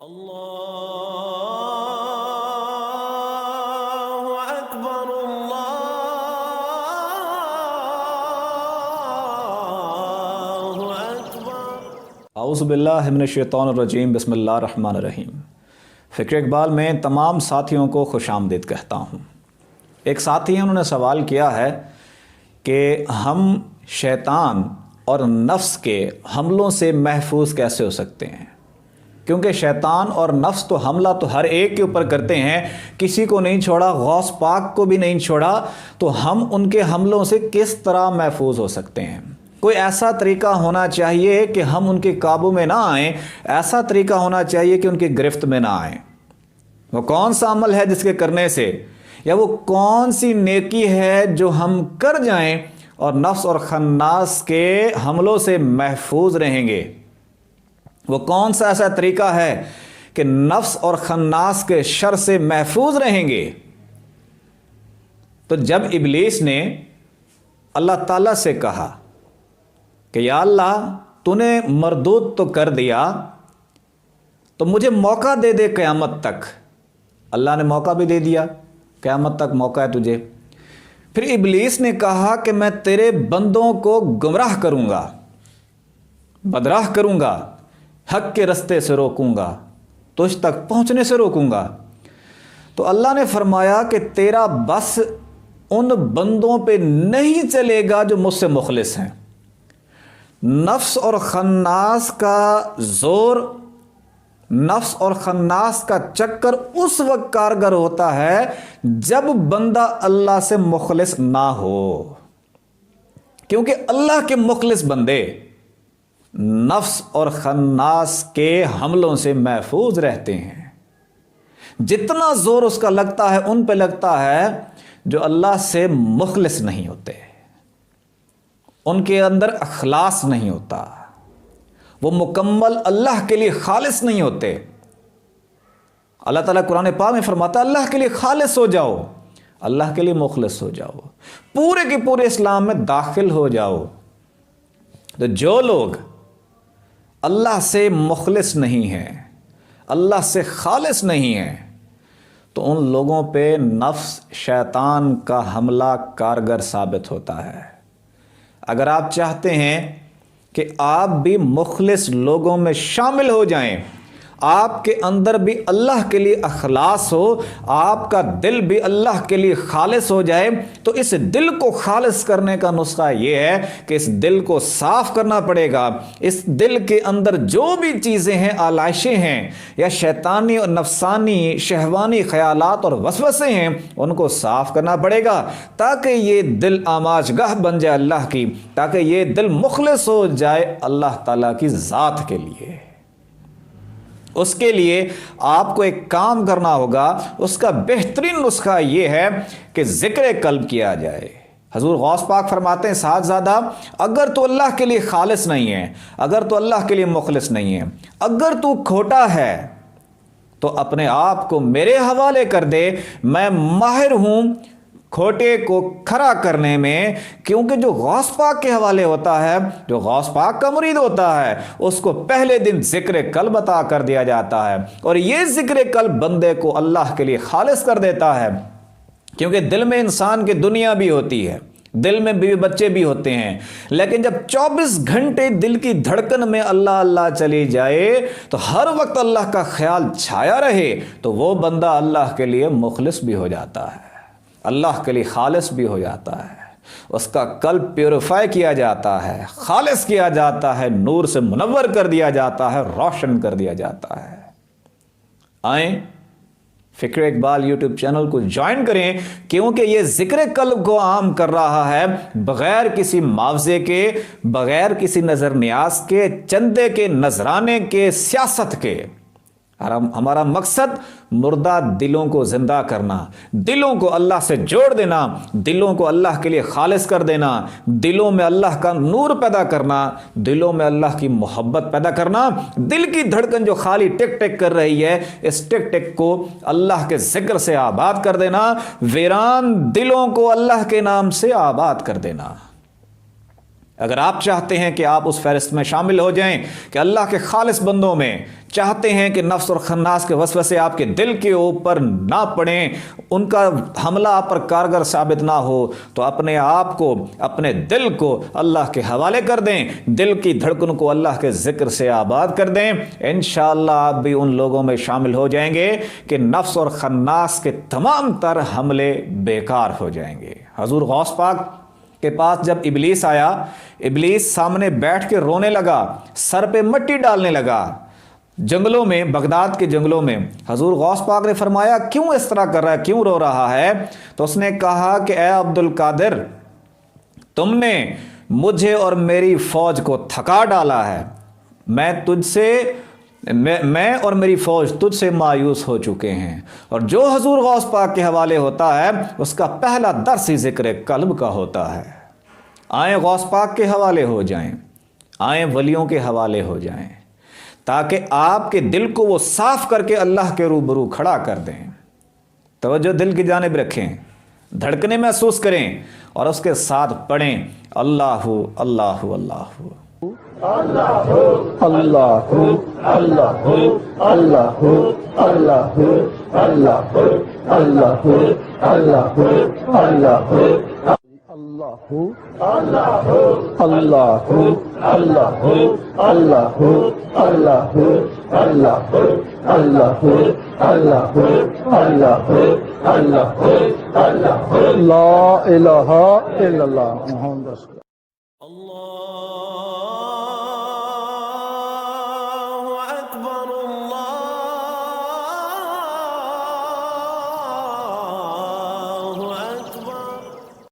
اللہ اکبر اللہ اکبر۔ اعوذ باللہ من الشیطان الرجیم، بسم اللہ الرحمن الرحیم۔ فکر اقبال میں تمام ساتھیوں کو خوش آمدید کہتا ہوں۔ ایک ساتھی ہیں، انہوں نے سوال کیا ہے کہ ہم شیطان اور نفس کے حملوں سے محفوظ کیسے ہو سکتے ہیں، کیونکہ شیطان اور نفس تو حملہ تو ہر ایک کے اوپر کرتے ہیں، کسی کو نہیں چھوڑا، غوث پاک کو بھی نہیں چھوڑا، تو ہم ان کے حملوں سے کس طرح محفوظ ہو سکتے ہیں؟ کوئی ایسا طریقہ ہونا چاہیے کہ ہم ان کے قابو میں نہ آئیں، ایسا طریقہ ہونا چاہیے کہ ان کی گرفت میں نہ آئیں۔ وہ کون سا عمل ہے جس کے کرنے سے، یا وہ کون سی نیکی ہے جو ہم کر جائیں اور نفس اور خناس کے حملوں سے محفوظ رہیں گے؟ وہ کون سا ایسا طریقہ ہے کہ نفس اور خناس کے شر سے محفوظ رہیں گے؟ تو جب ابلیس نے اللہ تعالیٰ سے کہا کہ یا اللہ تو نے مردود تو کر دیا، تو مجھے موقع دے دے قیامت تک۔ اللہ نے موقع بھی دے دیا، قیامت تک موقع ہے تجھے۔ پھر ابلیس نے کہا کہ میں تیرے بندوں کو گمراہ کروں گا، بدراہ کروں گا، حق کے رستے سے روکوں گا، تجھ تک پہنچنے سے روکوں گا۔ تو اللہ نے فرمایا کہ تیرا بس ان بندوں پہ نہیں چلے گا جو مجھ سے مخلص ہیں۔ نفس اور خناس کا زور، نفس اور خناس کا چکر اس وقت کارگر ہوتا ہے جب بندہ اللہ سے مخلص نہ ہو، کیونکہ اللہ کے مخلص بندے نفس اور خناس کے حملوں سے محفوظ رہتے ہیں۔ جتنا زور اس کا لگتا ہے ان پہ لگتا ہے جو اللہ سے مخلص نہیں ہوتے، ان کے اندر اخلاص نہیں ہوتا، وہ مکمل اللہ کے لیے خالص نہیں ہوتے۔ اللہ تعالیٰ قرآن پاک میں فرماتا ہے اللہ کے لیے خالص ہو جاؤ، اللہ کے لیے مخلص ہو جاؤ، پورے کے پورے اسلام میں داخل ہو جاؤ۔ تو جو لوگ اللہ سے مخلص نہیں ہیں، اللہ سے خالص نہیں ہیں، تو ان لوگوں پہ نفس شیطان کا حملہ کارگر ثابت ہوتا ہے۔ اگر آپ چاہتے ہیں کہ آپ بھی مخلص لوگوں میں شامل ہو جائیں، آپ کے اندر بھی اللہ کے لیے اخلاص ہو، آپ کا دل بھی اللہ کے لیے خالص ہو جائے، تو اس دل کو خالص کرنے کا نسخہ یہ ہے کہ اس دل کو صاف کرنا پڑے گا۔ اس دل کے اندر جو بھی چیزیں ہیں، آلائشیں ہیں، یا شیطانی اور نفسانی شہوانی خیالات اور وسوسے ہیں، ان کو صاف کرنا پڑے گا، تاکہ یہ دل آماج گاہ بن جائے اللہ کی، تاکہ یہ دل مخلص ہو جائے اللہ تعالیٰ کی ذات کے لیے۔ اس کے لیے آپ کو ایک کام کرنا ہوگا، اس کا بہترین نسخہ یہ ہے کہ ذکر قلب کیا جائے۔ حضور غوث پاک فرماتے ہیں صاحبزادہ، اگر تو اللہ کے لیے خالص نہیں ہے، اگر تو اللہ کے لیے مخلص نہیں ہے، اگر تو کھوٹا ہے، تو اپنے آپ کو میرے حوالے کر دے، میں ماہر ہوں کھوٹے کو کھڑا کرنے میں، کیونکہ جو غوث پاک کے حوالے ہوتا ہے، جو غوث پاک کا مرید ہوتا ہے، اس کو پہلے دن ذکر قلب عطا کر دیا جاتا ہے، اور یہ ذکر قلب بندے کو اللہ کے لیے خالص کر دیتا ہے۔ کیونکہ دل میں انسان کی دنیا بھی ہوتی ہے، دل میں بیوی بچے بھی ہوتے ہیں، لیکن جب 24 گھنٹے دل کی دھڑکن میں اللہ اللہ چلی جائے، تو ہر وقت اللہ کا خیال چھایا رہے، تو وہ بندہ اللہ کے لیے مخلص بھی ہو جاتا ہے، اللہ کے لیے خالص بھی ہو جاتا ہے، اس کا قلب پیوریفائی کیا جاتا ہے، خالص کیا جاتا ہے، نور سے منور کر دیا جاتا ہے، روشن کر دیا جاتا ہے۔ آئیں فکر اقبال یوٹیوب چینل کو جوائن کریں، کیونکہ یہ ذکر قلب کو عام کر رہا ہے، بغیر کسی معاوضے کے، بغیر کسی نظر نیاز کے، چندے کے، نذرانے کے، سیاست کے۔ ہمارا مقصد مردہ دلوں کو زندہ کرنا، دلوں کو اللہ سے جوڑ دینا، دلوں کو اللہ کے لیے خالص کر دینا، دلوں میں اللہ کا نور پیدا کرنا، دلوں میں اللہ کی محبت پیدا کرنا۔ دل کی دھڑکن جو خالی ٹک ٹک کر رہی ہے، اس ٹک ٹک کو اللہ کے ذکر سے آباد کر دینا، ویران دلوں کو اللہ کے نام سے آباد کر دینا۔ اگر آپ چاہتے ہیں کہ آپ اس فہرست میں شامل ہو جائیں کہ اللہ کے خالص بندوں میں، چاہتے ہیں کہ نفس اور خناس کے وسوسے آپ کے دل کے اوپر نہ پڑیں، ان کا حملہ آپ پر کارگر ثابت نہ ہو، تو اپنے آپ کو، اپنے دل کو اللہ کے حوالے کر دیں، دل کی دھڑکن کو اللہ کے ذکر سے آباد کر دیں۔ انشاءاللہ آپ بھی ان لوگوں میں شامل ہو جائیں گے کہ نفس اور خناس کے تمام تر حملے بیکار ہو جائیں گے۔ حضور غوث پاک کے پاس جب ابلیس آیا، ابلیس سامنے بیٹھ کے رونے لگا، سر پہ مٹی ڈالنے لگا جنگلوں میں، بغداد کے جنگلوں میں۔ حضور غوث پاک نے فرمایا کیوں اس طرح کر رہا ہے، کیوں رو رہا ہے؟ تو اس نے کہا کہ اے عبد القادر، تم نے مجھے اور میری فوج کو تھکا ڈالا ہے، میں اور میری فوج تجھ سے مایوس ہو چکے ہیں۔ اور جو حضور غوث پاک کے حوالے ہوتا ہے اس کا پہلا درس ہی ذکر قلب کا ہوتا ہے۔ آئیں غوث پاک کے حوالے ہو جائیں، آئیں ولیوں کے حوالے ہو جائیں، تاکہ آپ کے دل کو وہ صاف کر کے اللہ کے روبرو کھڑا کر دیں۔ توجہ دل کی جانب رکھیں، دھڑکنے محسوس کریں اور اس کے ساتھ پڑھیں اللہ اللہ اللہ۔ اللہ اللہ اللہ اللہ اللہ اللہ اللہ اللہ اللہ اللہ اللہ اللہ اللہ اللہ اللہ اللہ اللہ اللہ اللہ لا الہ الا اللہ محمد رسول اللہ۔ اللہ